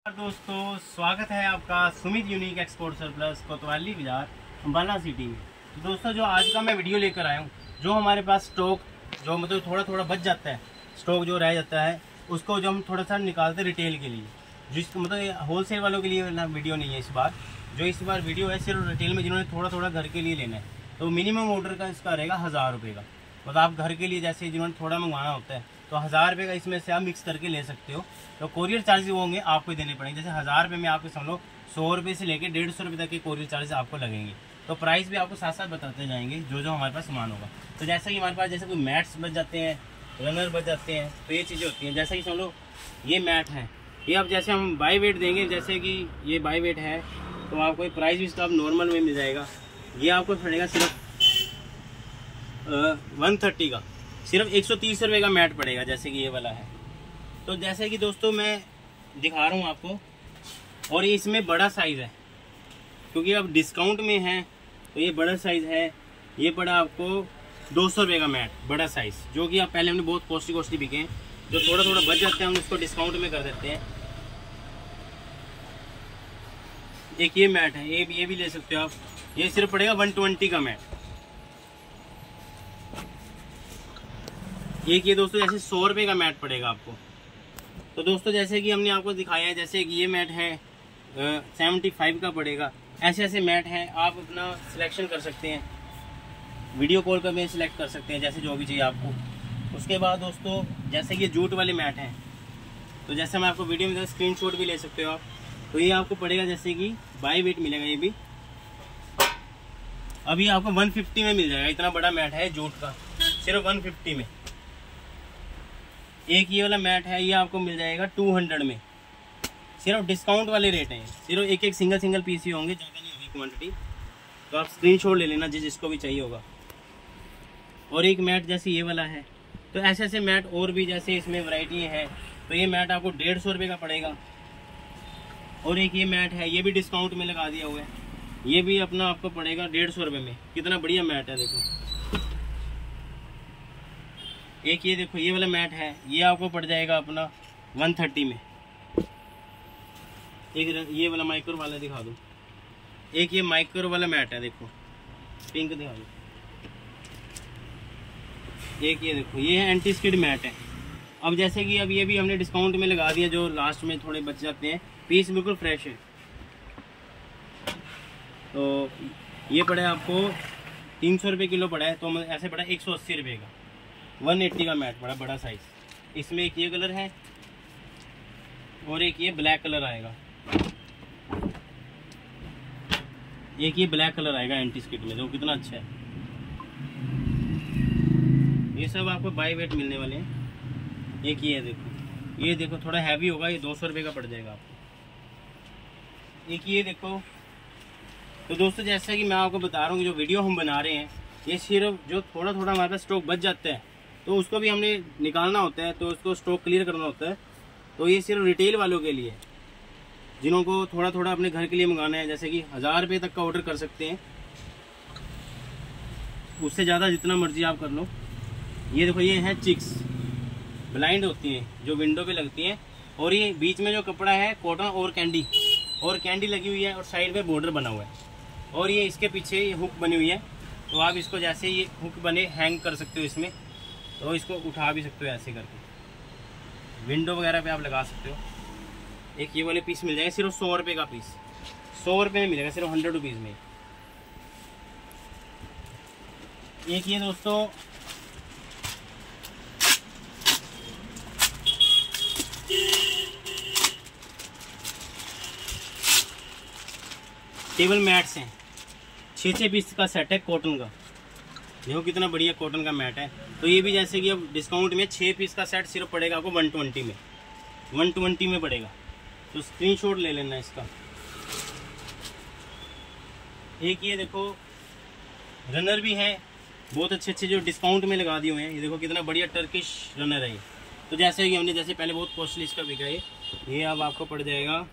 दोस्तों, स्वागत है आपका सुमित यूनिक एक्सपोर्ट सरप्लस कोतवाली बाजार अम्बाला सिटी में। तो दोस्तों, जो आज का मैं वीडियो लेकर आया हूँ, जो हमारे पास स्टॉक जो मतलब थोड़ा थोड़ा बच जाता है, स्टॉक जो रह जाता है उसको जो हम थोड़ा सा निकालते हैं रिटेल के लिए, जिस मतलब होलसेल वालों के लिए वीडियो नहीं है इस बार। जो इस बार वीडियो है सिर्फ रिटेल में जिन्होंने थोड़ा थोड़ा घर के लिए लेना है, तो मिनिमम ऑर्डर का इसका रहेगा 1000 रुपये का। मतलब आप घर के लिए जैसे जिन्होंने थोड़ा मंगवाना होता है तो 1000 रुपये का इसमें से आप मिक्स करके ले सकते हो। तो कोरियर चार्जेस होंगे आपको देने पड़ेंगे। जैसे 1000 रुपये में आपको समझ लो 100 रुपये से लेकर 150 रुपये तक के कोरियर चार्जेस आपको लगेंगे। तो प्राइस भी आपको साथ साथ बताते जाएंगे जो जो हमारे पास सामान होगा। तो जैसे कि हमारे पास जैसे कोई मैट्स बच जाते हैं, रनर बच जाते हैं, तो ये चीज़ें होती हैं। जैसे कि समझ लो ये मैट है, ये अब जैसे हम बाई वेट देंगे, जैसे कि ये बाई वेट है तो आपको प्राइस भी इसका अब नॉर्मल में मिल जाएगा। ये आपको पड़ेगा सिर्फ 130 का, सिर्फ 130 रुपये का मैट पड़ेगा, जैसे कि ये वाला है। तो जैसे कि दोस्तों मैं दिखा रहा हूँ आपको, और ये इसमें बड़ा साइज़ है क्योंकि अब डिस्काउंट में है तो ये बड़ा साइज़ है। ये पड़ा आपको 200 रुपये का मैट, बड़ा साइज़, जो कि आप पहले हमने बहुत कॉस्टली बिके हैं। जो थोड़ा थोड़ा बच जाते हैं हम उसको डिस्काउंट में कर देते हैं। एक ये मैट है, ये भी ले सकते हो आप। ये सिर्फ पड़ेगा 120 का मैट। एक ये दोस्तों जैसे 100 रुपये का मैट पड़ेगा आपको। तो दोस्तों जैसे कि हमने आपको दिखाया है, जैसे कि ये मैट है 75 का पड़ेगा। ऐसे ऐसे मैट हैं, आप अपना सिलेक्शन कर सकते हैं, वीडियो कॉल पर भी सिलेक्ट कर सकते हैं, जैसे जो भी चाहिए आपको। उसके बाद दोस्तों जैसे ये जूट वाले मैट हैं, तो जैसे मैं आपको वीडियो में स्क्रीनशॉट भी ले सकते हो आप। तो ये आपको पड़ेगा जैसे कि बाई वेट मिलेगा। ये भी अभी आपको 150 में मिल जाएगा। इतना बड़ा मैट है जूट का, सिर्फ 150 में। एक ये वाला मैट है, ये आपको मिल जाएगा 200 में। सिर्फ डिस्काउंट वाले रेट हैं, सिर्फ एक सिंगल पीस ही होंगे, ज़्यादा नहीं होगी क्वांटिटी। तो आप स्क्रीनशॉट ले लेना जिसको भी चाहिए होगा। और एक मैट जैसे ये वाला है, तो ऐसे ऐसे मैट और भी जैसे इसमें वैरायटी है। तो ये मैट आपको 150 रुपये का पड़ेगा। और एक ये मैट है, ये भी डिस्काउंट में लगा दिया हुआ है। ये भी अपना आपको पड़ेगा 150 रुपये में। कितना बढ़िया मैट है देखो। एक ये देखो ये वाला मैट है, ये आपको पड़ जाएगा अपना 130 में। एक ये वाला माइक्रो वाला दिखा दूँ। एक ये माइक्रो वाला मैट है, देखो पिंक दिखा दूँ। एक ये देखो, ये है एंटी स्किड मैट है। अब जैसे कि अब ये भी हमने डिस्काउंट में लगा दिया, जो लास्ट में थोड़े बच जाते हैं। पीस बिल्कुल फ्रेश है। तो ये पड़ा है आपको 300 रुपये किलो पड़ा है। तो ऐसे पड़ा 180 रुपये का। 180 का मैट पड़ा, बड़ा साइज। इसमें एक ये कलर है और एक ये ब्लैक कलर आएगा। एक ये ब्लैक कलर आएगा एंटी स्किड में, जो कितना अच्छा है। ये सब आपको बाई वेट मिलने वाले हैं। एक ये देखो, ये देखो थोड़ा हैवी होगा, ये 200 रुपये का पड़ जाएगा आपको। एक ये देखो। तो दोस्तों जैसा कि मैं आपको बता रहा हूँ कि जो वीडियो हम बना रहे हैं, ये सिर्फ जो थोड़ा थोड़ा हमारे पास स्टॉक बच जाता है तो उसको भी हमने निकालना होता है, तो उसको स्टॉक क्लियर करना होता है। तो ये सिर्फ रिटेल वालों के लिए, जिन्हों को थोड़ा थोड़ा अपने घर के लिए मंगाना है, जैसे कि 1000 रुपये तक का ऑर्डर कर सकते हैं। उससे ज़्यादा जितना मर्जी आप कर लो। ये देखो, ये है चिक्स, ब्लाइंड होती हैं जो विंडो पे लगती हैं। और ये बीच में जो कपड़ा है कॉटन और कैंडी लगी हुई है, और साइड पे बॉर्डर बना हुआ है। और ये इसके पीछे ये हुक बनी हुई है, तो आप इसको जैसे ये हुक बने हैंग कर सकते हो इसमें, तो इसको उठा भी सकते हो ऐसे करके, विंडो वगैरह पे आप लगा सकते हो। एक ये वाले पीस मिल जाएगा सिर्फ 100 रुपये का पीस, 100 रुपये में मिलेगा, सिर्फ 100 रुपीज़ में। एक ये दोस्तों टेबल मैट्स हैं, 6 पीस का सेट है कॉटन का। देखो कितना बढ़िया कॉटन का मैट है। तो ये भी जैसे कि अब डिस्काउंट में 6 पीस का सेट सिर्फ पड़ेगा आपको 120 में, 120 में पड़ेगा। तो स्क्रीनशॉट ले लेना इसका। एक ये देखो रनर भी है, बहुत अच्छे जो डिस्काउंट में लगा दिए हुए हैं। ये देखो कितना बढ़िया टर्किश रनर है ये। तो जैसे कि हमने जैसे पहले बहुत कॉस्टली इसका बिका है, ये अब आपको पड़ जाएगा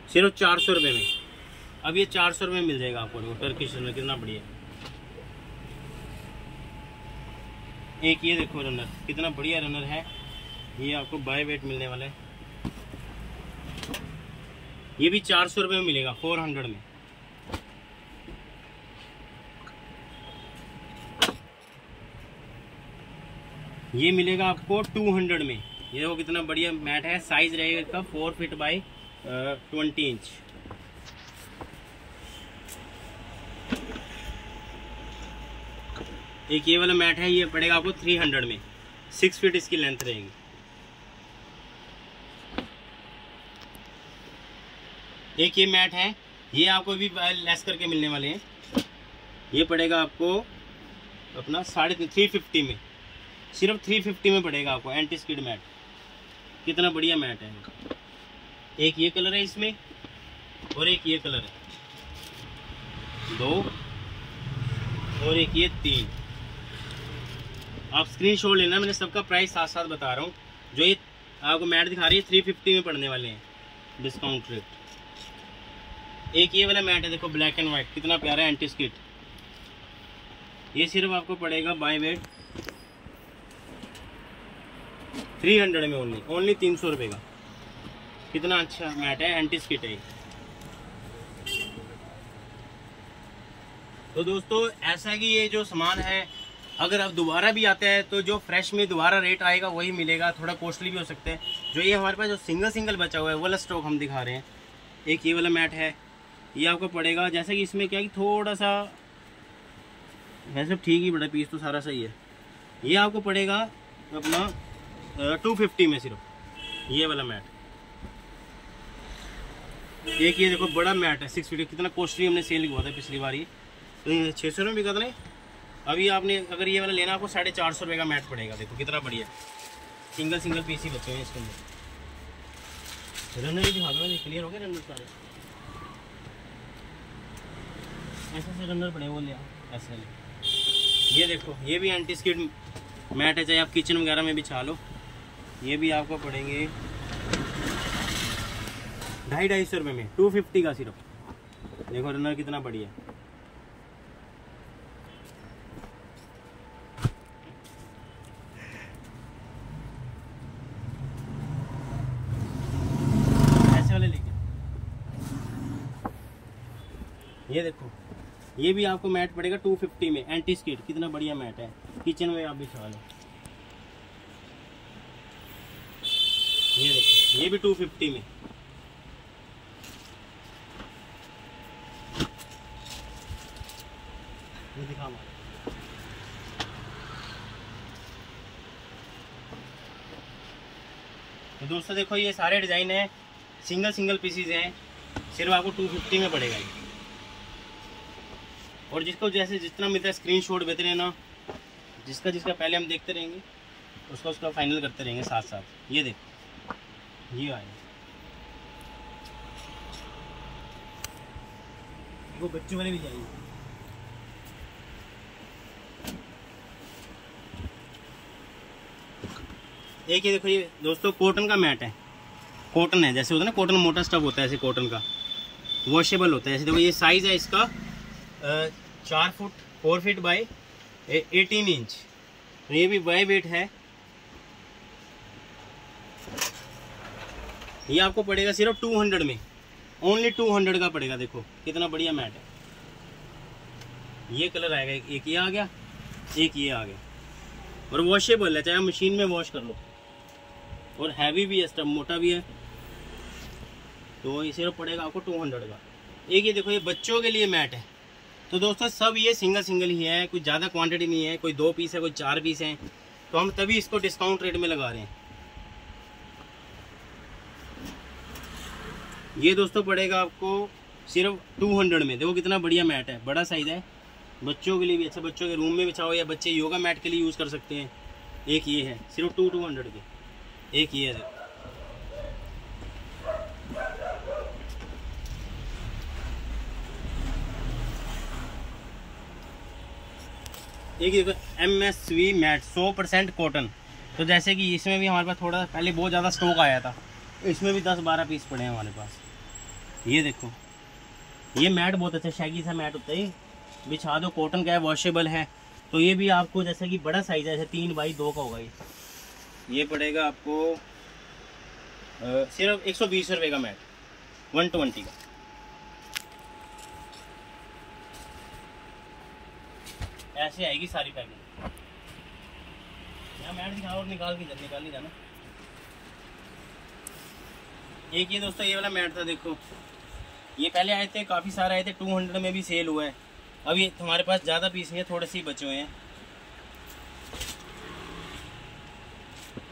सिर्फ 400 रुपये में। अब ये 400 रुपये में मिल जाएगा आपको। देखो टर्किश रनर कितना बढ़िया। एक ये देखो रनर, कितना बढ़िया रनर है। ये आपको बाय वेट मिलने वाला है। ये भी 400 रुपये में मिलेगा, 400 में। ये मिलेगा आपको 200 में। ये देखो कितना बढ़िया मैट है। साइज रहेगा इसका 4 फीट बाई 20 इंच। एक ये वाला मैट है, ये पड़ेगा आपको 300 में। 6 फीट इसकी लेंथ रहेगी। एक ये मैट है, ये आपको भी लेस करके मिलने वाले हैं। ये पड़ेगा आपको अपना 350 में, सिर्फ 350 में पड़ेगा आपको। एंटी स्किड मैट, कितना बढ़िया मैट है। एक ये कलर है इसमें और एक ये कलर है, 2 और एक ये 3। आप स्क्रीनशॉट लेना, मैंने सबका प्राइस साथ साथ बता रहा हूँ। जो ये आपको मैट दिखा रही है 350 में पड़ने वाले हैं, डिस्काउंट रेट। एक ये वाला मैट है, देखो ब्लैक एंड वाइट, कितना प्यारा है, एंटी स्किड। ये सिर्फ आपको पड़ेगा बाय वेट 300 में, ओनली 300 रुपये का। कितना अच्छा मैट है, एंटी स्किड है। तो दोस्तों ऐसा कि ये जो सामान है, अगर आप दोबारा भी आते हैं तो जो फ्रेश में दोबारा रेट आएगा वही मिलेगा। थोड़ा कॉस्टली भी हो सकते हैं। जो ये हमारे पास जो सिंगल बचा हुआ है वो वाला स्टॉक हम दिखा रहे हैं। एक ये वाला मैट है, ये आपको पड़ेगा, जैसे कि इसमें क्या है कि थोड़ा सा वैसे ठीक ही बड़ा, पीस तो सारा सही है। ये आपको पड़ेगा अपना 250 में सिर्फ ये वाला मैट। एक ये देखो बड़ा मैट है 6 फीट, कितना कॉस्टली हमने सेल हुआ था पिछली बार। ये तो 600 में बिका था नहीं। अभी आपने अगर ये वाला लेना, आपको 450 रुपये का मैट पड़ेगा। देखो कितना बढ़िया, सिंगल पीस ही बचे हैं इसके अंदर। रनर भी दिखा दो, क्लियर हो गया रनर सारे। ऐसे से रनर पड़े वो ले आओ, ऐसे ले। ये देखो ये भी एंटी स्किड मैट है, चाहे आप किचन वगैरह में बिछा लो। ये भी आपको पड़ेंगे 250 रुपये में, 250 का सिर्फ। देखो रनर कितना बढ़िया है। ऐसे वाले लेके ये देखो, ये भी आपको मैट पड़ेगा 250 में, एंटी स्किड। कितना बढ़िया मैट है, किचन में आप बिछा लो। ये देखो ये भी 250 में। ये दिखा हमारा। तो दोस्तों देखो ये सारे डिजाइन है, सिंगल पीसीज हैं, सिर्फ आपको 250 में पड़ेगा ये। और जिसको जैसे जितना मिलता है स्क्रीनशॉट देते रहना, जिसका पहले हम देखते रहेंगे उसका फाइनल करते रहेंगे साथ साथ। ये देखो ये आए, वो बच्चों वाले भी जाएंगे। एक ये देखो, ये दोस्तों कॉटन का मैट है। कॉटन है, जैसे होता है ना कॉटन, मोटा स्टफ होता है ऐसे कॉटन का, वॉशेबल होता है। ऐसे देखो ये साइज है इसका 4 फीट बाई 18 इंच। तो ये भी बाई वेट है। ये आपको पड़ेगा सिर्फ 200 में, ओनली 200 का पड़ेगा। देखो कितना बढ़िया मैट है। ये कलर आएगा, एक ये आ गया, एक ये आ गया। और वॉशेबल है, चाहे आप मशीन में वॉश कर लो। और हैवी भी है, स्टफ मोटा भी है। तो ये सिर्फ पड़ेगा आपको 200 का। एक ये देखो ये बच्चों के लिए मैट है। तो दोस्तों सब ये सिंगल ही है, कोई ज़्यादा क्वांटिटी नहीं है। कोई 2 पीस है, कोई 4 पीस हैं। तो हम तभी इसको डिस्काउंट रेट में लगा रहे हैं। ये दोस्तों पड़ेगा आपको सिर्फ 200 में। देखो कितना बढ़िया मैट है, बड़ा साइज है, बच्चों के लिए भी अच्छा। बच्चों के रूम में बिछाओ या बच्चे योगा मैट के लिए यूज़ कर सकते हैं। एक ये है सिर्फ 200 के। एक ये है, एक देखो MSV मैट 100% कॉटन। तो जैसे कि इसमें भी हमारे पास थोड़ा पहले बहुत ज़्यादा स्टॉक आया था, इसमें भी 10-12 पीस पड़े हैं हमारे पास। ये देखो ये मैट बहुत अच्छा शैगी सा मैट होता है, बिछा दो, कॉटन का है, वॉशेबल है। तो ये भी आपको जैसे कि बड़ा साइज है, जैसे 3 बाई 2 का होगा ये पड़ेगा आपको सिर्फ 120 रुपये का मैट। 120 का। ऐसे आएगी सारी पैकिंग। यहाँ मैट दिखाओ और निकाल ही जाना। एक ये दोस्तों ये वाला मैट था, देखो ये पहले आए थे, काफ़ी सारे आए थे, 200 में भी सेल हुआ है। अब ये हमारे पास ज़्यादा पीस नहीं है, थोड़े से ही बचे हुए हैं।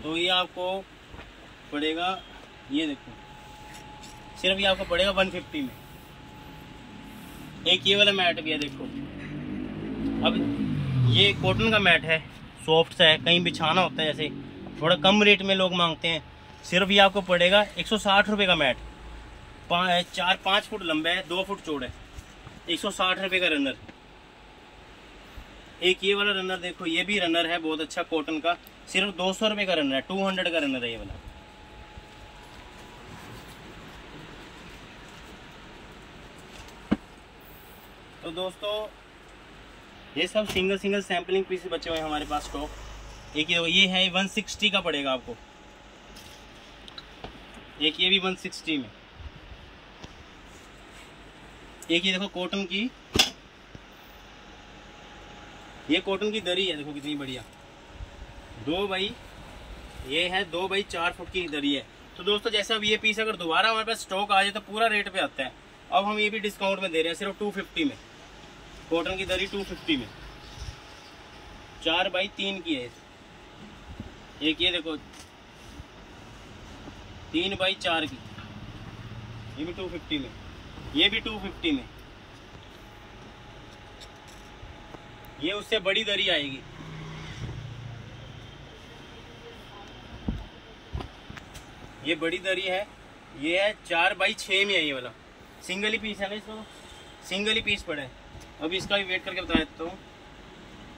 तो ये आपको पड़ेगा, ये देखो सिर्फ ये आपको पड़ेगा 150 में। एक ये वाला मैट भी है, देखो अब ये कॉटन का मैट है, सॉफ्ट सा है, कहीं बिछाना होता है जैसे, थोड़ा कम रेट में लोग मांगते हैं। सिर्फ ये आपको पड़ेगा 160 रुपये का मैट। 4-5 फुट लंबा है, 2 फुट चौड़ा है, 160 रुपये का रनर। एक ये वाला रनर देखो, ये भी रनर है बहुत अच्छा कॉटन का, सिर्फ 200 रुपये का रनर है, 200 का रनर है ये वाला। तो दोस्तों ये सब सिंगल सैम्पलिंग पीस बचे हुए हैं हमारे पास स्टॉक। एक ये है 160 का पड़ेगा आपको, एक ये भी 160 में। एक ये देखो कॉटन की, ये कॉटन की दरी है, देखो कितनी बढ़िया, 2 बाई 4 फुट की दरी है। तो दोस्तों जैसे अब ये पीस अगर दोबारा हमारे पास स्टॉक आ जाए तो पूरा रेट पे आता है। अब हम ये भी डिस्काउंट में दे रहे हैं सिर्फ 250 में, कॉटन की दरी 250 में, 4 बाई 3 की है। एक ये देखो 3 बाई 4 की, ये भी 250 में, ये भी 250 में। ये उससे बड़ी दरी आएगी, ये बड़ी दरी है, ये है 4 बाई 6 में है। ये वाला सिंगल ही पीस है ना, इसको सिंगल ही पीस पड़ा है। अभी इसका भी वेट करके बता देता हूँ,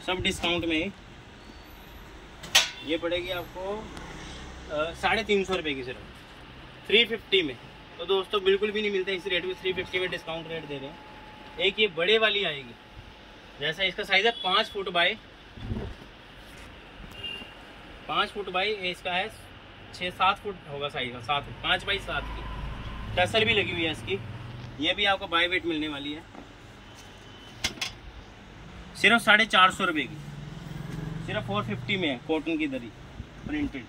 सब डिस्काउंट में ही। ये पड़ेगी आपको 350 रुपये की, सिर्फ 350 में। तो दोस्तों बिल्कुल भी नहीं मिलता इस रेट में, 350 में डिस्काउंट रेट दे रहे हैं। एक ये बड़े वाली आएगी, जैसा इसका साइज है 5 फुट बाई 5 फुट बाई, इसका है 6-7 फुट होगा साइज का, 7 फुट 5 बाई 7 की। टसल भी लगी हुई है इसकी। ये भी आपको बाई वेट मिलने वाली है, सिर्फ 450 रुपये की, सिर्फ 450 में है, कॉटन की दरी प्रिंटेड।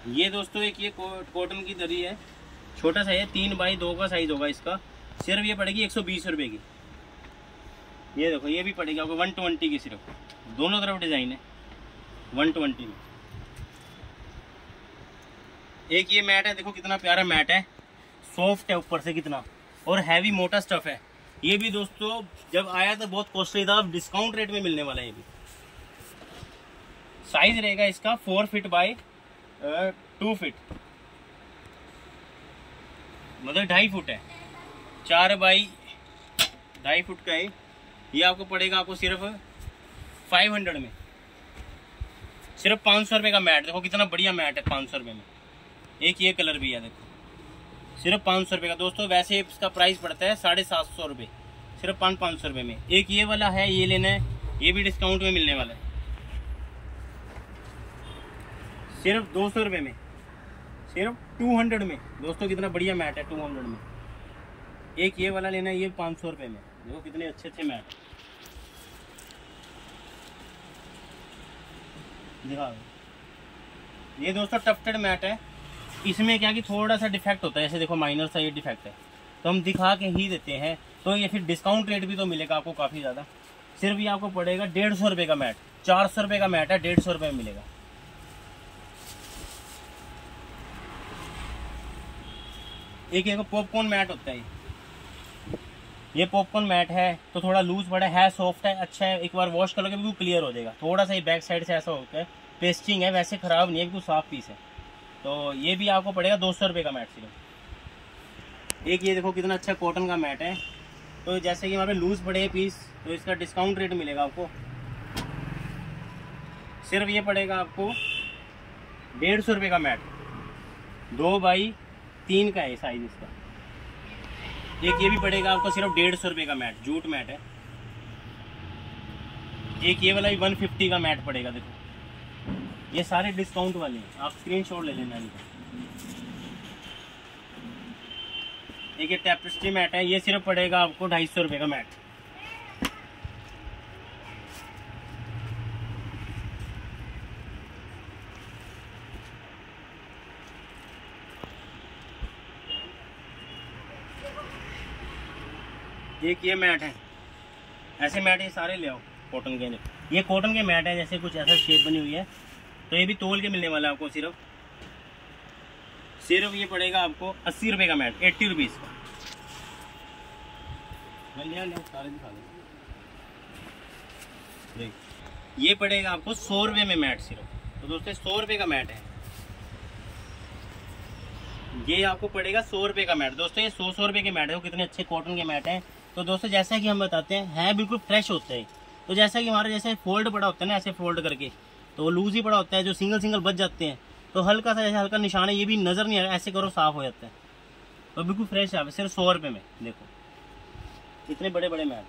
ये दोस्तों एक ये कॉटन की दरी है, छोटा सा है, 3 बाई 2 का साइज होगा इसका, सिर्फ ये पड़ेगी 120 रुपये की। ये देखो ये भी पड़ेगी आपको 120 की, सिर्फ दोनों तरफ डिज़ाइन है 120 में। एक ये मैट है, देखो कितना प्यारा मैट है, सॉफ्ट है ऊपर से कितना, और हैवी मोटा स्टफ है। ये भी दोस्तों जब आया तो बहुत कॉस्टली था, अब डिस्काउंट रेट में मिलने वाला है। ये भी साइज रहेगा इसका 4 फीट बाई 2 फीट, मतलब 2.5 फुट है, 4 बाई 2.5 फुट का है। ये आपको पड़ेगा आपको सिर्फ 500 में, सिर्फ 500 रुपये का मैट। देखो कितना बढ़िया मैट है 500 रुपये में। एक ये कलर भी है, देखो सिर्फ 500 रुपये का। दोस्तों वैसे इसका प्राइस पड़ता है 750 रुपये, सिर्फ 500 रुपये में। एक ये वाला है, ये लेना है, ये भी डिस्काउंट में मिलने वाला है, सिर्फ 200 रुपये में, सिर्फ 200 में। दोस्तों कितना बढ़िया मैट है 200 में। एक ये वाला लेना है, ये 500 रुपये में। देखो कितने अच्छे अच्छे मैट दिखा। ये दोस्तों टफ्टेड मैट है, इसमें क्या कि थोड़ा सा डिफेक्ट होता है, जैसे देखो माइनर सा ये डिफेक्ट है, तो हम दिखा के ही देते हैं। तो ये फिर डिस्काउंट रेट भी तो मिलेगा आपको काफ़ी ज़्यादा। सिर्फ ये आपको पड़ेगा 150 रुपये का मैट, 400 रुपये का मैट है, 150 रुपये में मिलेगा। एक पॉपकॉर्न मैट होता है, ये पॉपकॉर्न मैट है, तो थोड़ा लूज पड़ा है, सॉफ्ट है, अच्छा है। एक बार वॉश करोगे बिल्कुल क्लियर हो जाएगा। थोड़ा सा ये बैक साइड से ऐसा होता है, पेस्टिंग है, वैसे ख़राब नहीं है, बिल्कुल साफ पीस है। तो ये भी आपको पड़ेगा 200 रुपये का मैट सिर्फ। एक ये देखो कितना अच्छा कॉटन का मैट है, तो जैसे कि वहाँ पे लूज पड़े पीस, तो इसका डिस्काउंट रेट मिलेगा आपको। सिर्फ ये पड़ेगा आपको 150 रुपये का मैट, 2 बाई 3 का है साइज इसका। एक ये भी पड़ेगा आपको सिर्फ 150 रुपये का मैट, जूट मैट है। एक ये वाला भी 150 का मैट पड़ेगा, देखो ये सारे डिस्काउंट वाले हैं, आप स्क्रीनशॉट ले लेना इनका। एक ये टेपेस्ट्री मैट है, ये सिर्फ पड़ेगा आपको 250 रुपये का मैट। एक ये मैट है, ऐसे मैट ये सारे ले आओ कॉटन के। ये कॉटन के मैट है, जैसे कुछ ऐसा शेप बनी हुई है, तो ये भी तोल के मिलने वाला है आपको। सिर्फ ये पड़ेगा आपको 80 रुपये का मैट, 80 रुपीज़ का। सारे दिखा दो। ये पड़ेगा आपको 100 रुपये में मैट सिर्फ। तो दोस्तों 100 रुपये का मैट है, ये आपको पड़ेगा 100 रुपये का मैट। दोस्तों ये 100 रुपये के मैट है, वो कितने अच्छे कॉटन के मैट हैं। तो दोस्तों जैसा कि हम बताते हैं बिल्कुल फ्रेश होते हैं। तो जैसा कि हमारा जैसे फोल्ड पड़ा होता है ना, ऐसे फोल्ड करके, तो वो लूज ही पड़ा होता है, जो सिंगल सिंगल बच जाते हैं, तो हल्का सा जैसे हल्का निशान है, ये भी नजर नहीं आ रहा, ऐसे करो साफ हो जाता है। तो बिल्कुल फ्रेश है, सिर्फ 100 रुपये में। देखो इतने बड़े बड़े मैट।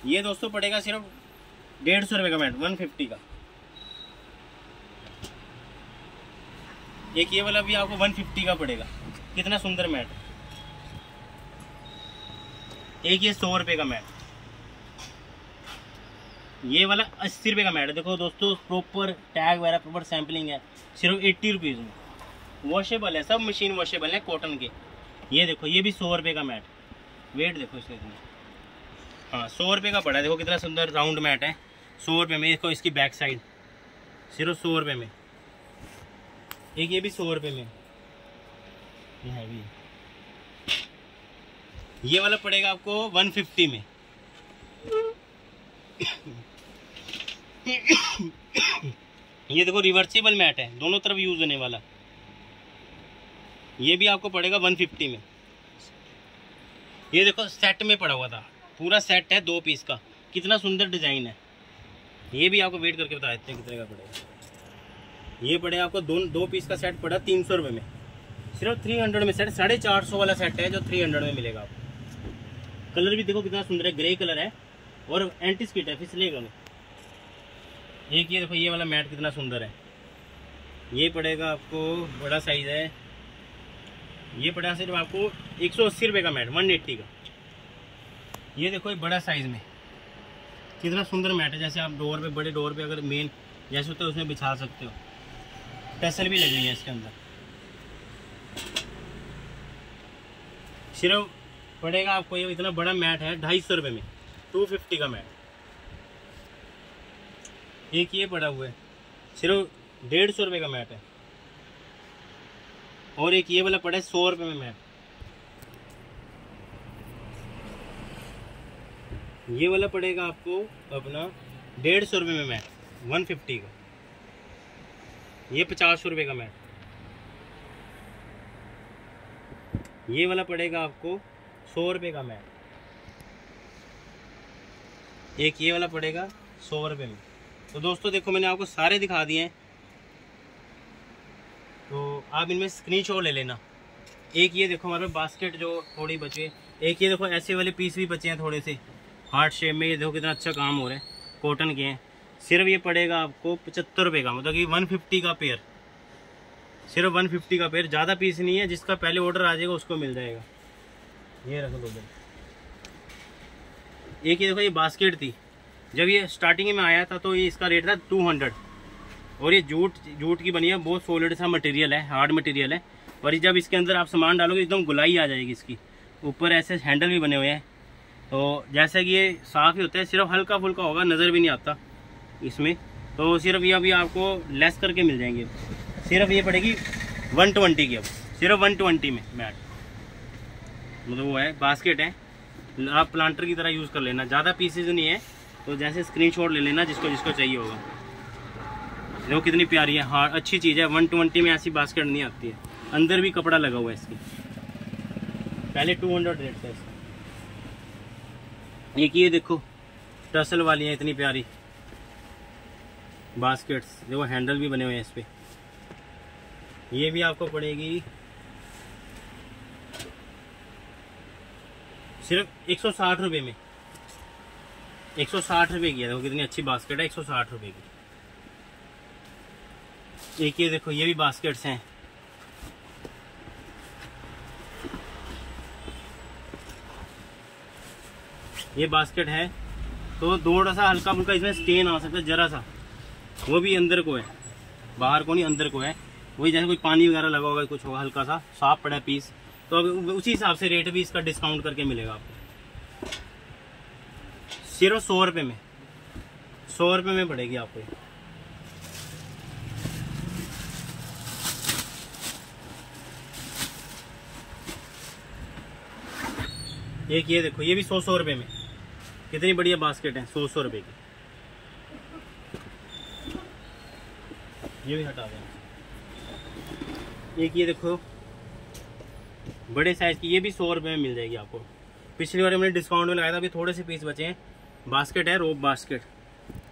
ये दोस्तों पड़ेगा सिर्फ 150 रुपये का मैट, 150 का। एक ये वाला भी आपको 150 का पड़ेगा, कितना सुंदर मैट है। एक ये 100 रुपये का मैट, ये वाला 80 रुपये का मैट है। देखो दोस्तों प्रॉपर टैग वगैरह प्रॉपर सैम्पलिंग है, सिर्फ 80 रुपीज़ में। वॉशेबल है, सब मशीन वॉशेबल है कॉटन के। ये देखो ये भी 100 रुपये का मैट, वेट देखो इसका कितना। हाँ 100 रुपये का पड़ा है, देखो कितना सुंदर राउंड मैट है, 100 रुपये में। देखो इसकी बैक साइड सिर्फ 100 रुपये में। एक ये भी 100 रुपये में, ये है भी। ये वाला पड़ेगा आपको 150 में। ये देखो रिवर्सिबल मैट है, दोनों तरफ यूज होने वाला। ये भी आपको पड़ेगा 150 में। ये देखो सेट में पड़ा हुआ था, पूरा सेट है 2 पीस का, कितना सुंदर डिजाइन है। ये भी आपको वेट करके बता देते हैं कितने का पड़ेगा। ये पड़ेगा आपको 2 पीस का सेट पड़ा 300 रुपये में, सिर्फ 300 में सेट। 450 वाला सेट है जो 300 में मिलेगा आपको। कलर भी देखो कितना सुंदर है, ग्रे कलर है और एंटी स्किट है, फिसलेगा नहीं। एक ये देखो ये वाला मैट कितना सुंदर है, ये पड़ेगा आपको, बड़ा साइज है, ये पड़ेगा सिर्फ आपको 180 रुपये का मैट, 180 का। ये देखो ये बड़ा साइज में कितना सुंदर मैट है, जैसे आप डोर पे, बड़े डोर पे अगर मेन जैसे होता है उसमें बिछा सकते हो। टसल भी लगी हुई है इसके अंदर। सिर्फ पड़ेगा आपको ये इतना बड़ा मैट है 250 रुपये में, 250 का मैट। एक ये पड़ा हुआ है, सिर्फ 150 रुपये का मैट है। और एक ये वाला पड़ा है 100 रुपये में मैट। ये वाला पड़ेगा आपको अपना 150 रुपये में मैट, 150 का। ये 50 रुपये का मैट। ये वाला पड़ेगा आपको 100 रुपये का मैट। एक ये वाला पड़ेगा 100 रुपये में। तो दोस्तों देखो मैंने आपको सारे दिखा दिए हैं, तो आप इनमें स्क्रीनशॉट ले लेना। एक ये देखो हमारे बास्केट जो थोड़ी बचे, एक ये देखो ऐसे वाले पीस भी बचे हैं थोड़े से हार्ट शेप में। ये देखो कितना अच्छा काम हो रहा है, कॉटन के हैं। सिर्फ ये पड़ेगा आपको 75 रुपये का, मतलब कि 150 का पेयर, सिर्फ 150 का पेयर। ज़्यादा पीस नहीं है, जिसका पहले ऑर्डर आ जाएगा उसको मिल जाएगा। ये रख लो। एक ये देखो ये बास्केट थी, जब ये स्टार्टिंग में आया था तो ये इसका रेट था 200। और ये जूट की बनी है, बहुत सॉलिड सा मटेरियल है, हार्ड मटेरियल है। और जब इसके अंदर आप सामान डालोगे एकदम गुलाई आ जाएगी इसकी। ऊपर ऐसे हैंडल भी बने हुए हैं, तो जैसा कि ये साफ़ ही होता है, सिर्फ हल्का फुल्का होगा, नज़र भी नहीं आता इसमें। तो सिर्फ ये अभी आपको लेस करके मिल जाएंगे। सिर्फ ये पड़ेगी 120 की, अब सिर्फ 120 में मैट। मतलब वो है बास्केट है, आप प्लांटर की तरह यूज़ कर लेना। ज़्यादा पीसेज नहीं है, तो जैसे स्क्रीनशॉट ले लेना जिसको जिसको चाहिए होगा। देखो कितनी प्यारी है, हाँ अच्छी चीज़ है। 120 में ऐसी बास्केट नहीं आती है, अंदर भी कपड़ा लगा हुआ है इसकी। पहले 200 रेट था इसका। एक ये देखो टसल वाली है, इतनी प्यारी बास्केट्स, देखो हैंडल भी बने हुए हैं इस पे। ये भी आपको पड़ेगी सिर्फ 160 रुपये में, 160 रुपये की है। देखो कितनी अच्छी बास्केट है, 160 रुपये की। एक ये देखो, ये भी बास्केट्स हैं। ये बास्केट है तो थोड़ा सा हल्का फुल्का इसमें स्टेन आ सकता है, जरा सा, वो भी अंदर को है, बाहर को नहीं अंदर को है। वही जैसे कोई पानी वगैरह लगा होगा, कुछ होगा, हल्का सा साफ पड़ा है पीस, तो अब उसी हिसाब से रेट भी इसका डिस्काउंट करके मिलेगा आपको। सिर्फ 100 रुपये में, 100 रुपये में पड़ेगी आपको। एक ये देखो, ये भी 100 रुपये में, कितनी बढ़िया बास्केट है, 100 रुपये की। ये भी हटा दें। एक ये देखो बड़े साइज की, ये भी 100 रुपये में मिल जाएगी आपको। पिछली बार हमने डिस्काउंट में लगाया था, अभी थोड़े से पीस बचे हैं। बास्केट है, रोप बास्केट,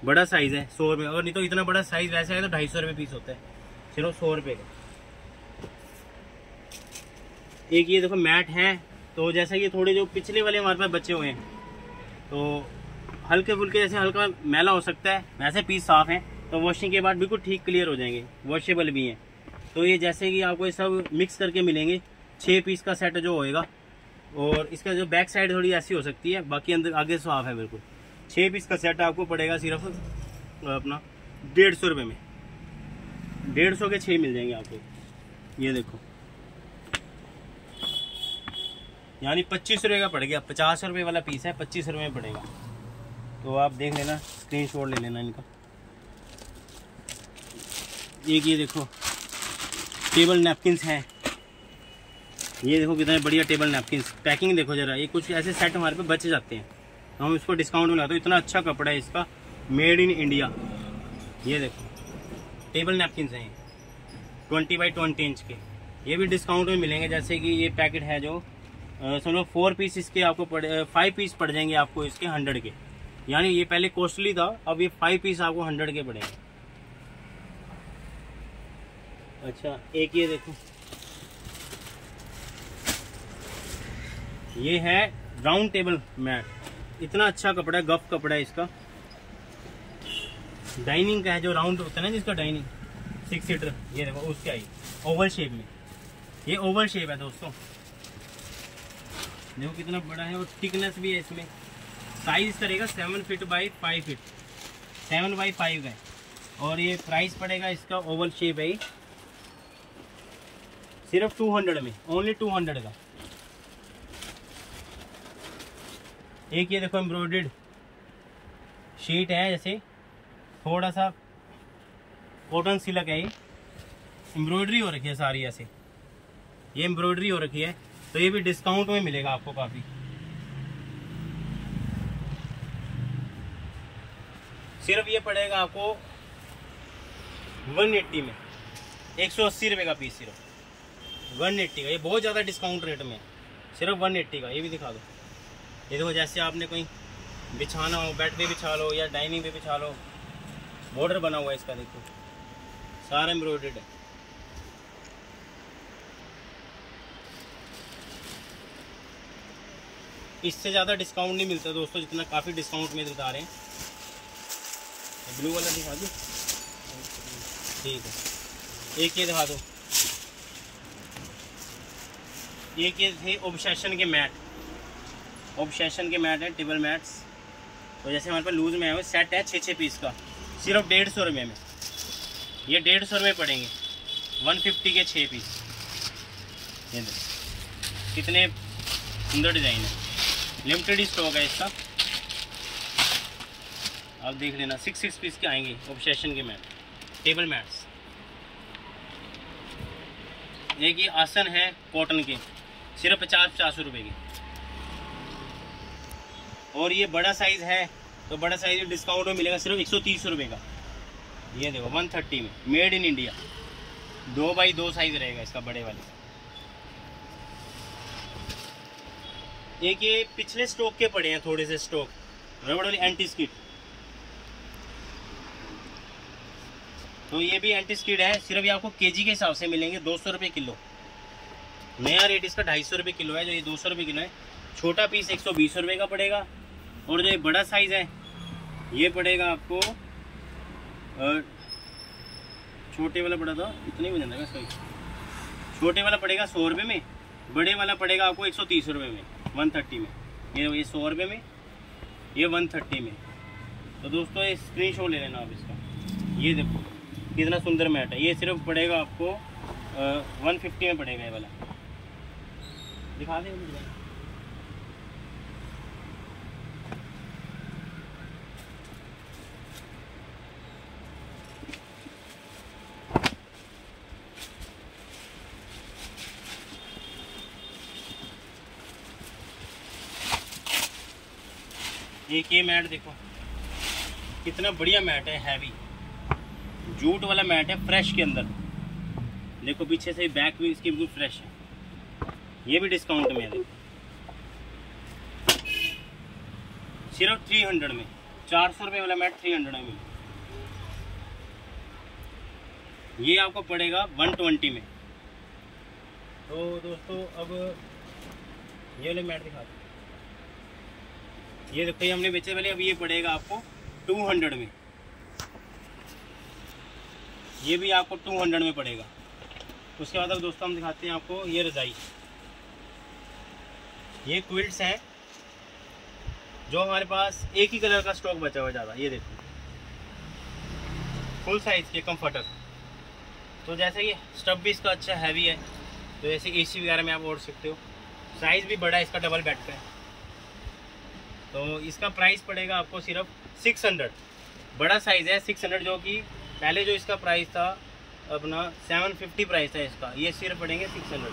बड़ा साइज है, 100 रुपये। और नहीं तो इतना बड़ा साइज वैसे है तो 250 रुपये पीस होता है, सिर्फ 100 रुपये का। एक ये देखो मैट है, तो जैसा कि थोड़े जो पिछले वाले हमारे पास बचे हुए हैं, तो हल्के फुल्के जैसे हल्का मैला हो सकता है, वैसे पीस साफ हैं, तो वॉशिंग के बाद बिल्कुल ठीक क्लियर हो जाएंगे, वॉशेबल भी हैं। तो ये जैसे कि आपको ये सब मिक्स करके मिलेंगे, 6 पीस का सेट जो होएगा। और इसका जो बैक साइड थोड़ी ऐसी हो सकती है, बाकी अंदर आगे साफ है बिल्कुल। 6 पीस का सेट आपको पड़ेगा सिर्फ अपना 150 रुपये में। 150 के 6 मिल जाएंगे आपको। ये देखो, यानी 25 रुपये का पड़ गया। 50 रुपये वाला पीस है, 25 रुपये में पड़ेगा। तो आप देख लेना, स्क्रीनशॉट ले लेना इनका। एक ये देखो टेबल नैपकिन्स हैं, ये देखो कितने बढ़िया टेबल नैपकिन्स। पैकिंग देखो जरा, ये कुछ ऐसे सेट हमारे पे बच जाते हैं, तो हम इसको डिस्काउंट में लगाते हैं। इतना अच्छा कपड़ा है इसका, मेड इन इंडिया। ये देखो टेबल नैपकिन्स हैं, 20 बाई 20 इंच के। ये भी डिस्काउंट में मिलेंगे। जैसे कि ये पैकेट है जो समझो 4 पीस इसके आपको पड़े, 5 पीस पड़ जाएंगे आपको इसके 100 के। यानी ये पहले कॉस्टली था, अब ये 5 पीस आपको 100 के पड़ेंगे। अच्छा एक ये देखो, ये है राउंड टेबल मैट। इतना अच्छा कपड़ा है, गफ कपड़ा है इसका। डाइनिंग का है, जो राउंड होता है ना जिसका डाइनिंग 6 सीटर, ये देखो उसका ही ओवल शेप में। ये ओवल शेप है दोस्तों, देखो कितना बड़ा है, और थिकनेस भी है इसमें। साइज इसका रहेगा 7 फीट बाई 5 फीट, 7 बाई 5 है। और ये प्राइस पड़ेगा इसका, ओवल शेप है, सिर्फ 200 में, ओनली 200 का। एक ये देखो एम्ब्रॉयडर्ड शीट है, जैसे थोड़ा सा कॉटन सिल्क है, ये एम्ब्रॉयडरी हो रखी है सारी, ऐसे ये एम्ब्रॉयडरी हो रखी है। तो ये भी डिस्काउंट में मिलेगा आपको काफी। सिर्फ ये पड़ेगा आपको 180 में, 180 रुपये का पीस, सिर्फ 180 का। ये बहुत ज़्यादा डिस्काउंट रेट में, सिर्फ 180 का। ये भी दिखा दो, ये देखो जैसे आपने कोई बिछाना हो, बेड पे बिछा लो या डाइनिंग पे बिछा लो, बॉर्डर बना हुआ है इसका, देखो सारा एम्ब्रॉयडर्ड है। इससे ज़्यादा डिस्काउंट नहीं मिलता दोस्तों, जितना काफ़ी डिस्काउंट में बता रहे हैं। ब्लू वाला दिखा दो, ठीक है। एक ये दिखा दो, एक ये थे ऑब्सेशन के मैट, ऑब्सेशन के मैट है, टेबल मैट्स। तो जैसे हमारे पास लूज में है, सेट है 6 पीस का, सिर्फ 150 रुपये में। ये 150 रुपये पड़ेंगे, 150 के 6 पीस। ये देखो कितने सुंदर डिज़ाइन है, लिमिटेड स्टॉक है इसका, आप देख लेना। 6 पीस के आएंगे ऑब्सेशन के मैट, टेबल मैट्स। एक ये आसन है कॉटन के, सिर्फ 50 रुपये की। और ये बड़ा साइज है, तो बड़ा साइज डिस्काउंट में मिलेगा सिर्फ 130 रुपये का। ये देखो 130 में, made in India, 2 by 2 size रहेगा इसका, बड़े वाले। एक ये पिछले स्टॉक के पड़े हैं थोड़े से स्टॉक, रबड़ वाली एंटी स्किड। तो ये भी एंटी स्किड है, सिर्फ ये आपको केजी के हिसाब से मिलेंगे, 200 रुपये किलो। नया रेट इसका 250 रुपये किलो है, जो ये 200 रुपये किलो है। छोटा पीस 120 रुपये का पड़ेगा, और जो ये बड़ा साइज है ये पड़ेगा आपको, छोटे वाला पड़ा था इतना ही बन जाएगा इसका। छोटे वाला पड़ेगा 100 रुपये में, बड़े वाला पड़ेगा आपको 130 रुपये में, 130 में। ये 100 रुपये में, ये 130 में। तो दोस्तों ये स्क्रीनशॉट ले लेना आप इसका। ये देखो कितना सुंदर मैट है। ये सिर्फ पड़ेगा आपको 150 में पड़ेगा ये वाला। दिखा दें मुझे। एक ये मैट देखो कितना बढ़िया मैट है, हैवी जूट वाला मैट है, फ्रेश के अंदर। देखो पीछे से बैक भी इसकी बिल्कुल फ्रेश है। ये भी डिस्काउंट में है, देखो सिर्फ 300 में। 400 रुपये वाला मैट 300 में। ये आपको पड़ेगा 120 में। तो दोस्तों अब ये वाले मैट दिखा दो। ये देखो ये हमने बेचे पहले, अब ये पड़ेगा आपको 200 में। ये भी आपको 200 में पड़ेगा। उसके बाद अब दोस्तों हम दिखाते हैं आपको ये रज़ाई। ये क्विल्ट्स हैं जो हमारे पास एक ही कलर का स्टॉक बचा हुआ ज़्यादा। ये देखो फुल साइज़ के कंफर्टर। तो जैसे कि स्टफ भी इसका अच्छा हैवी है, तो जैसे एसी वगैरह में आप ओढ़ सकते हो। साइज़ भी बड़ा है इसका, डबल बेड का है। तो इसका प्राइस पड़ेगा आपको सिर्फ 600। बड़ा साइज़ है 600, जो कि पहले जो इसका प्राइस था अपना 750 प्राइस था इसका। ये सिर्फ पड़ेंगे 600।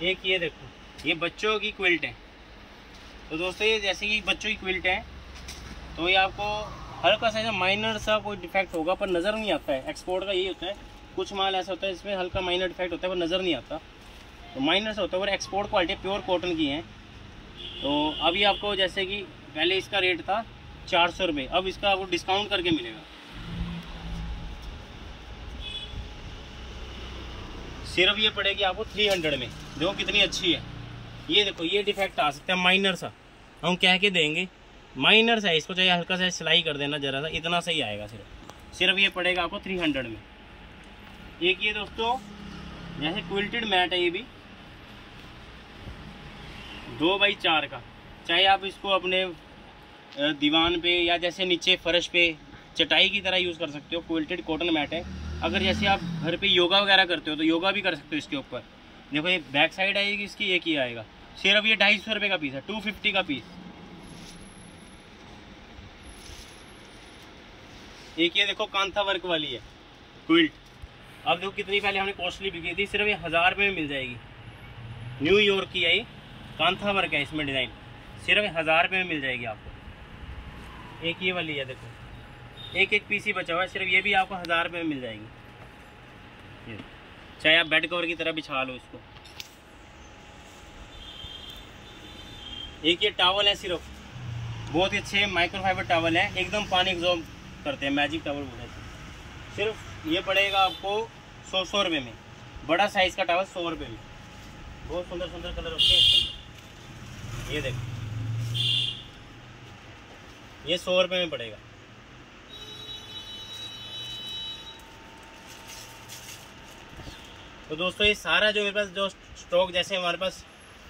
एक ये देखो ये बच्चों की क्विल्ट है। तो दोस्तों ये जैसे कि बच्चों की क्विल्ट है, तो ये आपको हल्का सा माइनर सा कोई डिफेक्ट होगा पर नज़र नहीं आता है। एक्सपोर्ट का यही होता है, कुछ माल ऐसा होता है इसमें हल्का माइनर डिफेक्ट होता है पर नज़र नहीं आता। तो माइनर से होता है, और एक्सपोर्ट क्वालिटी प्योर कॉटन की हैं। तो अभी आपको जैसे कि पहले इसका रेट था 400 रुपये, अब इसका आपको डिस्काउंट करके मिलेगा सिर्फ ये पड़ेगी आपको 300 में। देखो कितनी अच्छी है। ये देखो ये डिफेक्ट आ सकता है माइनर सा, हम कह के देंगे माइनर सा। इसको चाहिए हल्का सा सिलाई कर देना जरा सा, इतना सही आएगा। सिर्फ ये पड़ेगा आपको 300 में। एक ये दोस्तों जैसे क्विल्टेड मैट है, ये भी 2x4 का। चाहे आप इसको अपने दीवान पे या जैसे नीचे फर्श पे चटाई की तरह यूज़ कर सकते हो। क्विल्टेड कॉटन मैट है। अगर जैसे आप घर पे योगा वगैरह करते हो तो योगा भी कर सकते हो इसके ऊपर। देखो ये बैक साइड आएगी इसकी, एक ही आएगा। सिर्फ ये 250 रुपये का पीस है, 250 का पीस। एक ये देखो कांथा वर्क वाली है क्विल्ट। अब देखो कितनी पहले हमने कॉस्टली बिकी थी, सिर्फ ये 1000 रुपये में मिल जाएगी। न्यूयॉर्क की है ये, कांथा वर्क है इसमें डिज़ाइन। सिर्फ 1000 रुपये में मिल जाएगी आपको। एक ये वाली है देखो, एक एक पीस ही बचा हुआ है। सिर्फ ये भी आपको 1000 रुपये में मिल जाएगी। चाहे आप बेड कवर की तरह बिछा लो इसको। एक ये टॉवल है, सिर्फ बहुत ही अच्छे माइक्रोफाइबर टॉवल है, एकदम पानी एब्जॉर्ब करते हैं, मैजिक टॉवल बोलते हैं। सिर्फ ये पड़ेगा आपको 100 रुपये में। बड़ा साइज़ का टॉवल 100 रुपये में। बहुत सुंदर सुंदर कलर होते हैं। ये देखो ये 100 रुपये में पड़ेगा। तो दोस्तों ये सारा जो मेरे पास जो स्टॉक जैसे हमारे पास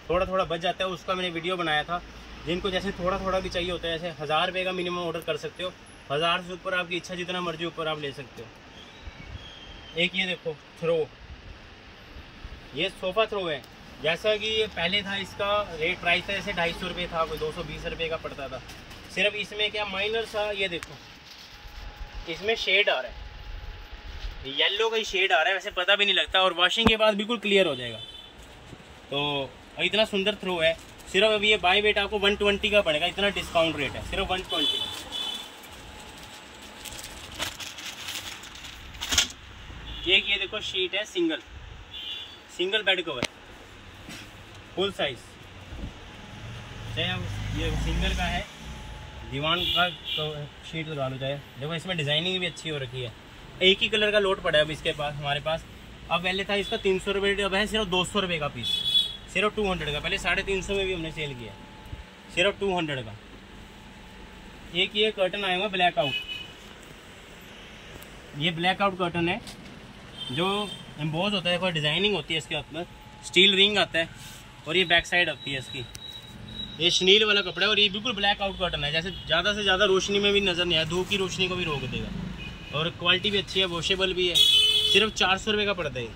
थोड़ा थोड़ा बच जाता है, उसका मैंने वीडियो बनाया था। जिनको जैसे थोड़ा थोड़ा भी चाहिए होता है, जैसे 1000 रुपये का मिनिमम ऑर्डर कर सकते हो। 1000 से ऊपर आपकी इच्छा, जितना मर्जी ऊपर आप ले सकते हो। एक ये देखो थ्रो, ये सोफ़ा थ्रो है। जैसा कि ये पहले था, इसका रेट प्राइस था जैसे 250 रुपये था, कोई 220 रुपये का पड़ता था। सिर्फ इसमें क्या माइनर सा, ये देखो इसमें शेड आ रहा है, येलो का ही शेड आ रहा है, वैसे पता भी नहीं लगता, और वॉशिंग के बाद बिल्कुल क्लियर हो जाएगा। तो इतना सुंदर थ्रो है। सिर्फ अभी ये बाई वेट आपको 120 का पड़ेगा, इतना डिस्काउंट रेट है, सिर्फ 120 का। एक ये देखो शीट है, single bed cover, full size. चाहे ये सिंगल का है, दीवान का शीट लगा लो चाहे। देखो इसमें डिज़ाइनिंग भी अच्छी हो रखी है। एक ही कलर का लोट पड़ा है अब इसके पास, हमारे पास। अब पहले था इसका 300 रुपये, अब है सिर्फ 200 रुपये का पीस, सिर्फ 200 का। पहले 350 में भी हमने सेल किया, सिर्फ 200 का। एक ये कर्टन आया हुआ ब्लैक आउट, ये ब्लैक आउट कर्टन है जो एम्बोज होता है, कोई डिजाइनिंग होती है इसके ऊपर, स्टील रिंग आता है और ये बैक साइड होती है इसकी। ये शनील वाला कपड़ा है और ये बिल्कुल ब्लैक आउट कर्टन है, जैसे ज़्यादा से ज़्यादा रोशनी में भी नज़र नहीं आया, धूप की रोशनी को भी रोक देगा और क्वालिटी भी अच्छी है, वॉशेबल भी है। सिर्फ 400 रुपये का पड़ता है।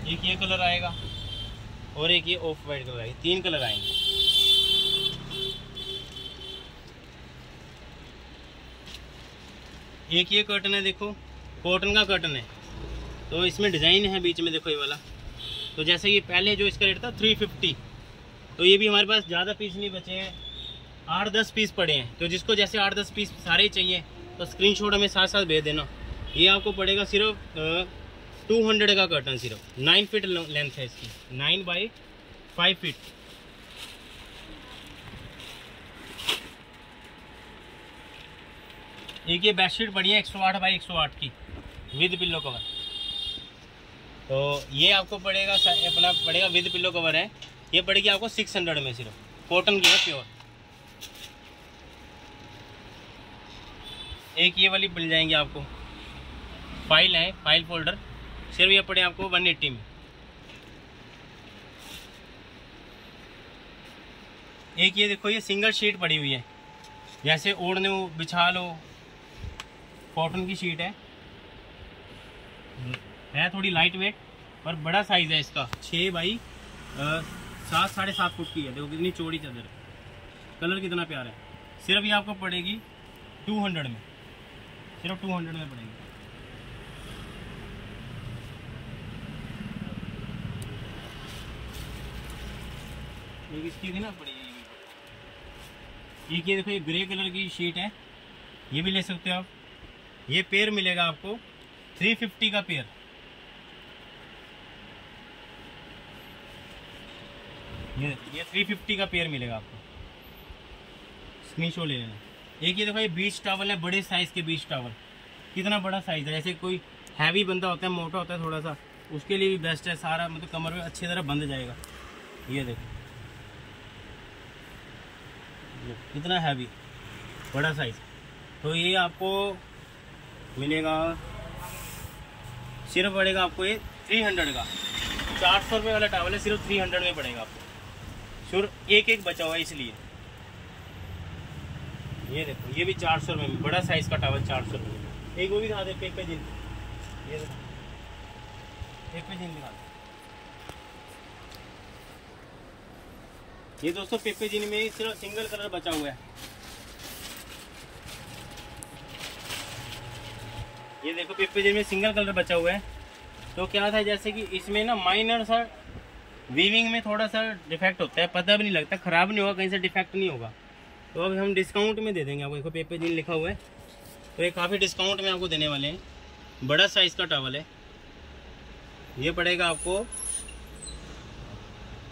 एक ये कलर आएगा और एक ये ऑफ वाइट कलर आएगा, 3 कलर आएंगे। एक ये कर्टन है, देखो कॉटन का कर्टन है, तो इसमें डिज़ाइन है बीच में, देखो ये वाला। तो जैसे ये पहले जो इसका रेट था 350, तो ये भी हमारे पास ज़्यादा पीस नहीं बचे हैं, 8-10 पीस पड़े हैं। तो जिसको जैसे 8-10 पीस सारे ही चाहिए तो स्क्रीनशॉट हमें साथ साथ भेज देना। ये आपको पड़ेगा सिर्फ 200 का कर्टन, सिर्फ 9 फीट लेंथ है इसकी, 9 बाई 5 फीट। एक ये बेडशीट पड़ी है 108 बाई 108 की विद पिल्लो कवर, तो ये आपको पड़ेगा अपना पड़ेगा विद पिल्लो कवर है, ये पड़ेगी आपको 600 में, सिर्फ कॉटन की है, प्योर। एक ये वाली मिल जाएंगी आपको, फाइल है, फाइल फोल्डर, सिर्फ ये पड़े आपको 180 में। एक ये देखो, ये सिंगल शीट पड़ी हुई है, जैसे ओढ़ने हो बिछा लो, कॉटन की शीट है थोड़ी लाइट वेट पर बड़ा साइज है इसका, 6 बाई 7 7.5 फुट की है। देखो कितनी चौड़ी चादर है, कलर कितना प्यारा है। सिर्फ ये आपको पड़ेगी 200 में, सिर्फ 200 में पड़ेगी। इसकी भी ना पड़ेगी। ये देखो, ये ग्रे कलर की शीट है, ये भी ले सकते हो आप। ये पेयर मिलेगा आपको 350 का पेयर, ये 350 का पेयर मिलेगा आपको, स्क्रीनशॉट ले लेना। एक ये देखो, ये बीच टॉवल है, बड़े साइज के बीच टॉवल, कितना बड़ा साइज है। जैसे कोई हैवी बंदा होता है, मोटा होता है थोड़ा सा, उसके लिए भी बेस्ट है, सारा मतलब कमर में अच्छी तरह बंध जाएगा। ये देखो कितना हैवी बड़ा साइज, तो ये आपको मिलेगा, सिर्फ पड़ेगा आपको ये 300 का। 400 रुपये वाला टॉवल है, सिर्फ 300 में पड़ेगा आपको। सिर्फ एक बचा हुआ है इसलिए। ये देखो, ये भी 400 रुपये में, बड़ा साइज का टॉवल 400 रुपये में। एक वो भी दिखा दे, पेपे जिन, ये देखो पेपे जिन दिखा दे। ये दोस्तों पेपे जिन में सिर्फ सिंगल कलर बचा हुआ है। ये देखो पेपे जिन में सिंगल कलर बचा हुआ है। तो क्या था, जैसे कि इसमें ना माइनर सा वीविंग में थोड़ा सा डिफेक्ट होता है, पता भी नहीं लगता, खराब नहीं होगा, कहीं से डिफेक्ट नहीं होगा। तो अब हम डिस्काउंट में दे देंगे आपको। देखो पेपे जिन लिखा हुआ है, तो ये काफ़ी डिस्काउंट में आपको देने वाले हैं। बड़ा साइज़ का टॉवल है, ये पड़ेगा आपको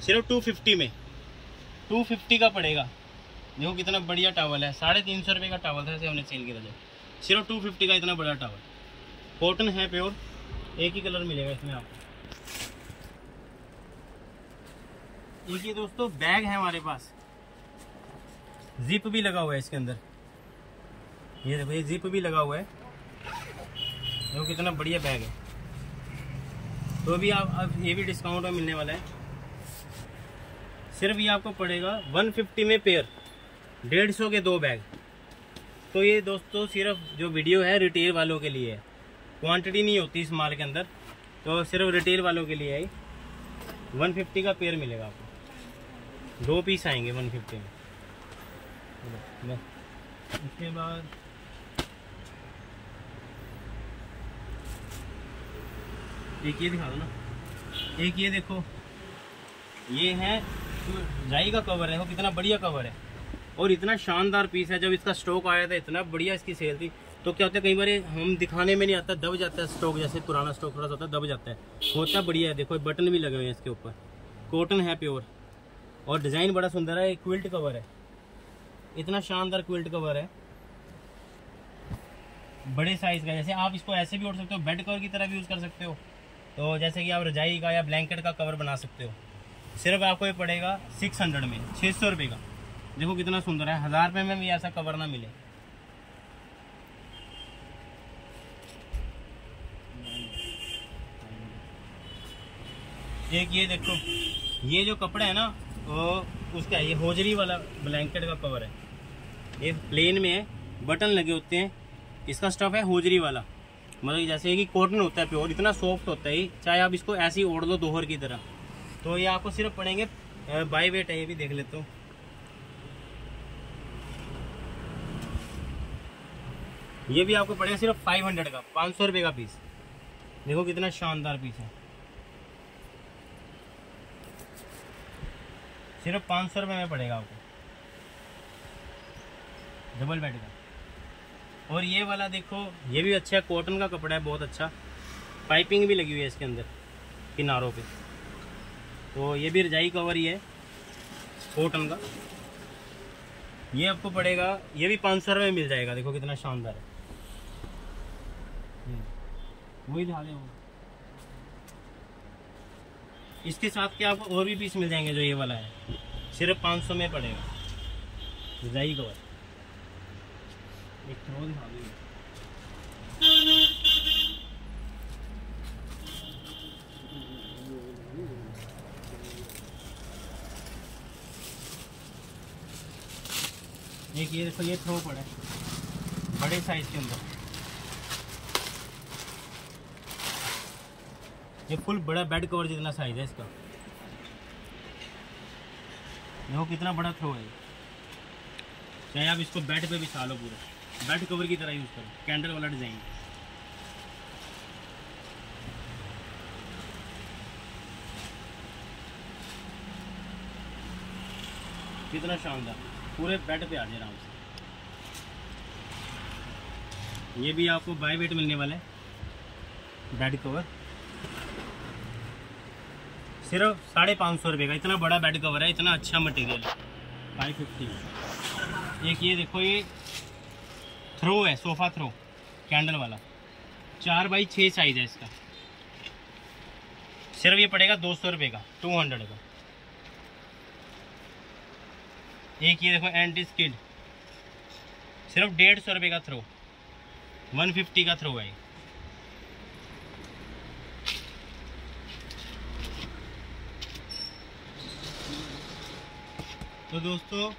सिर्फ 250 में, 250 का पड़ेगा। देखो कितना बढ़िया टॉवल है, 350 रुपये का टॉवल था, हमने सेल किया था। सिर्फ 250 का इतना बड़ा टॉवल, कॉटन है प्योर, एक ही कलर मिलेगा इसमें आपको। एक ये दोस्तों बैग है हमारे पास, जिप भी लगा हुआ है इसके अंदर। ये देखो, ये जिप भी लगा हुआ है, देखो कितना बढ़िया बैग है। तो भी आप अब ये भी डिस्काउंट में मिलने वाला है। सिर्फ ये आपको पड़ेगा 150 में पेयर, 150 के 2 बैग। तो ये दोस्तों सिर्फ जो वीडियो है रिटेल वालों के लिए है, क्वांटिटी नहीं होती इस माल के अंदर, तो सिर्फ रिटेल वालों के लिए है। 150 का पेयर मिलेगा आपको, 2 पीस आएंगे 150 में। उसके बाद एक ये दिखा दो ना, एक ये देखो, ये है जाई का कवर है, वो कितना बढ़िया कवर है और इतना शानदार पीस है। जब इसका स्टॉक आया था इतना बढ़िया इसकी सेल थी। तो क्या होता है, कई बार हम दिखाने में नहीं आता, दब जाता है स्टॉक, जैसे पुराना स्टॉक थोड़ा सा होता है दब जाता है, होता बढ़िया है। देखो बटन भी लगे हुए हैं इसके ऊपर, कॉटन है प्योर और डिज़ाइन बड़ा सुंदर है। एक क्विल्ट कवर है, इतना शानदार क्विल्ट कवर है, बड़े साइज़ का। जैसे आप इसको ऐसे भी ओढ़ सकते हो, बेड कवर की तरह भी यूज़ कर सकते हो। तो जैसे कि आप रजाई का या ब्लैंकेट का कवर बना सकते हो। सिर्फ आपको ये पड़ेगा 600 में, 600 रुपये का। देखो कितना सुंदर है, 1000 रुपये में भी ऐसा कवर ना मिले। एक ये देखो, ये जो कपड़ा है ना वो उसका ये होजरी वाला ब्लैंकेट का कवर है। ये प्लेन में है, बटन लगे होते हैं। इसका स्टफ है होजरी वाला, मतलब जैसे कि कॉटन होता है प्योर, इतना सॉफ्ट होता है। चाहे आप इसको ऐसे ही ओढ़ लो दोहर की तरह। तो ये आपको सिर्फ पड़ेंगे बाई वेट है, ये भी देख लेते हो। ये भी आपको पड़ेगा सिर्फ 500 का, 500 रुपये का पीस। देखो कितना शानदार पीस है, सिर्फ 500 रुपये में पड़ेगा आपको, डबल बेड का। और ये वाला देखो, ये भी अच्छा है, कॉटन का कपड़ा है, बहुत अच्छा। पाइपिंग भी लगी हुई है इसके अंदर किनारों पे। तो ये भी रजाई कवर ही है कॉटन का। ये आपको पड़ेगा, ये भी 500 रुपये में मिल जाएगा। देखो कितना शानदार है, वही दिखा दे। इसके साथ के आपको और भी पीस मिल जाएंगे। जो ये वाला है सिर्फ 500 में पड़ेगा, रजाई कवर। एक थ्रो दिखा दो, एक ये देखो, ये थ्रो पड़ा है बड़े साइज के अंदर। ये फुल बड़ा बेड कवर जितना साइज है इसका। देखो कितना बड़ा थ्रो है। चाहे आप इसको बेड पे बिछा लो, पूरा बेड कवर की तरह यूज करो, कैंडल वाला डिजाइन। कितना शानदार, पूरे बेड पे आ जाए आराम से। ये भी आपको बाय वेट मिलने वाला है बेड कवर, सिर्फ 550 रुपये का। इतना बड़ा बेड कवर है, इतना अच्छा मटेरियल है, 550। एक ये देखो, ये थ्रो है, सोफ़ा थ्रो कैंडल वाला, 4x6 साइज है इसका। सिर्फ ये पड़ेगा 200 रुपये का, 200 का। एक ये देखो एंटी स्किड, सिर्फ 150 रुपये का थ्रो, 150 का थ्रो है। तो दोस्तों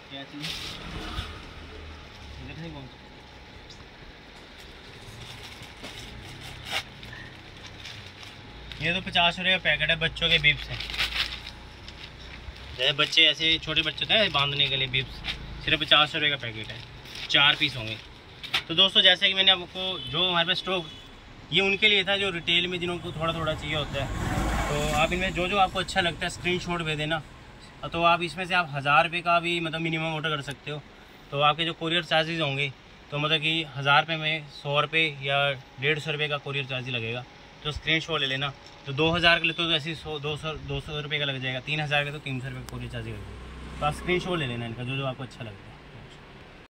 क्या चीज़ ये तो 50 रुपये का पैकेट है, बच्चों के बिब्स हैं। जैसे बच्चे ऐसे छोटे बच्चे होते हैं बांधने के लिए बिब्स, सिर्फ 50 रुपये का पैकेट है, 4 पीस होंगे। तो दोस्तों जैसे कि मैंने आपको, जो हमारे पास स्टॉक ये उनके लिए था जो रिटेल में जिनको थोड़ा थोड़ा चाहिए होता है। तो आप इनमें जो जो आपको अच्छा लगता है स्क्रीनशॉट भेज देना। तो आप इसमें से आप 1000 रुपये का भी मतलब मिनिमम ऑर्डर कर सकते हो। तो आपके जो कुरियर चार्जेस होंगे, तो मतलब कि 1000 रुपये में 100 रुपये या 150 रुपये का कुरियर चार्ज लगेगा। तो स्क्रीनशॉट ले लेना। तो 2000 के लिए तो ऐसे 200 रुपये का लग जाएगा, 3000 का तो 300 रुपये का कुरियर चार्ज लगेगा। तो आप स्क्रीनशॉट ले लेना इनका, जो जो आपको अच्छा लगता है।